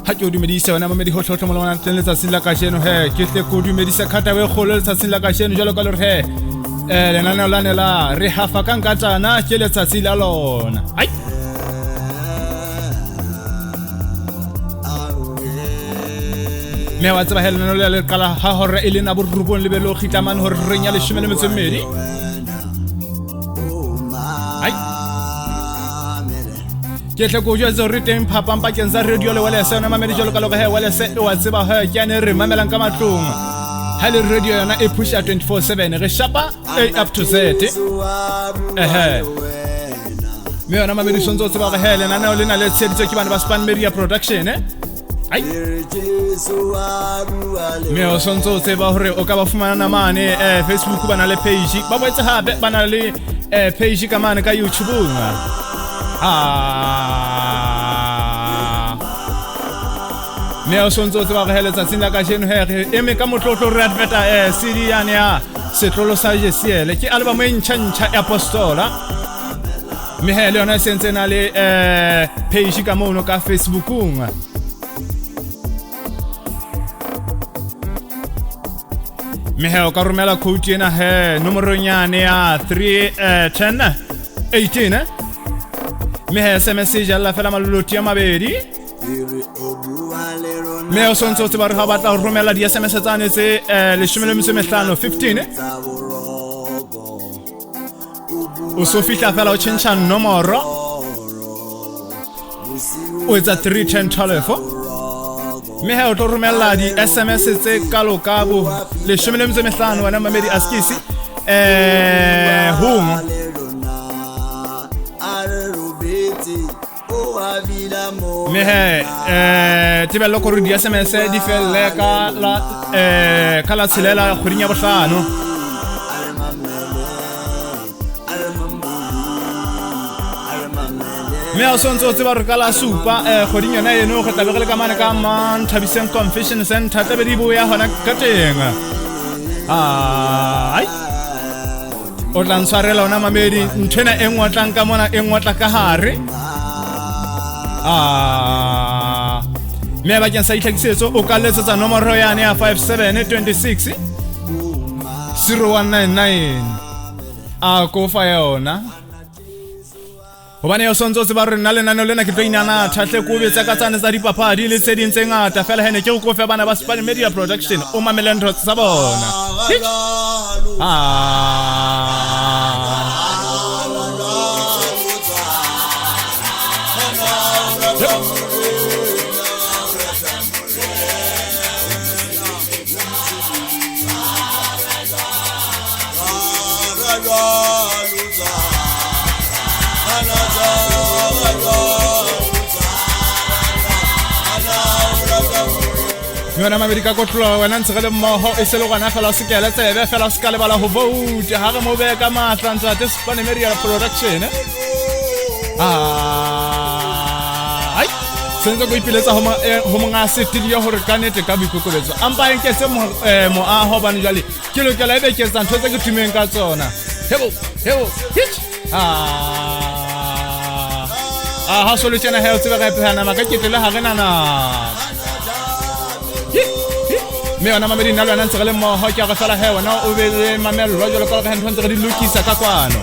ha ke o dumedisa wena mamedi hotlhotlho mo lona teng letsatsing la kasheno he ke tle ko dumedisa khata we kgolo letsatsing la kasheno jalo ka lore he lenaneo la ne la re hafa ka nkatana ke letsatsi la lona hai me wa tsaba helena le le kala ha hore ile na borubong le belo khitamane hore re nya le 12 ai ke tle go jwa re teng phapang pa kenza radio le wala sona mamedi jolo ka lo he wala se wa tseba he ke ne re mamelang ka matlong ha le radio yana e pusha 24/7 re shapa up to Z me ona mamedi sonzo tseba ga hele na na le na le tsheditse ke bana ba Span Media Production ai me o sonzo tseba hore o ka ba fumana mane Facebook bana le page ba boetse hape bana le page ka mane ka YouTube me o sonzo tseba ga hele tsatsing la ka jeno he eme ka motlotlo re adverta CD yana ya setlolo sa Jesiele ke album e ntšha Apostola me hele yona sentse na le page ka mono ka Facebook me he o ka romela code ena he nomoro nyane ya 31018 me he SMS jalla fela maluloti ya mabedi me o sonto tse ba re ga batla go romela di SMS tsane tse 15 o so fitla fela o change nomoro o etsa 31012 me he o tlo romela di SMS tse kalo ka bo 15 wena mamedi askisi home me he ti bello ko di SMS di felle ka la kala tsilela khurinya bohlano me o sonto tse ba re kala supa khodinya na eno go tlabegele ka mane ka man Thabiseng Convention Center tebe di boya hona ka teng ai o tla ntshwarela ona mamedi nthena engwatlang ka mona engwatla ka hare me ba ke sa itlhakisetso o ka letsetsa nomoro yane ya 5726 0199 ko fa yona hobane yo sonzo se ba re nna le nano lena ke tlo inana thatle ko betsa ka tsane tsa dipapadi le tse ding tse ngata fela hene ke go kofa bana ba Span Media Production o mamelang rotsa sa bona yona America go tloa wena ntsegele mmoho e selo gana fela se kele tsebe fela se ka le bala go vote ha re mo be ka matlantswa tse Span Media Production ai senzo go ipiletsa ho monga studio hore ka nete ka boikokobetso ampa enke se mo aho bana jale ke lokela ebe ke tsa ntho tse ke tumeng ka tsona hebo hit ha solution ha o tseba ga phana maka ke tlela ha rena na me ona mamedi nna lwana ntsegele mmoho ke a go fela he wena o be le mamelo jalo ka ga ntho ntse re di lokisa ka kwano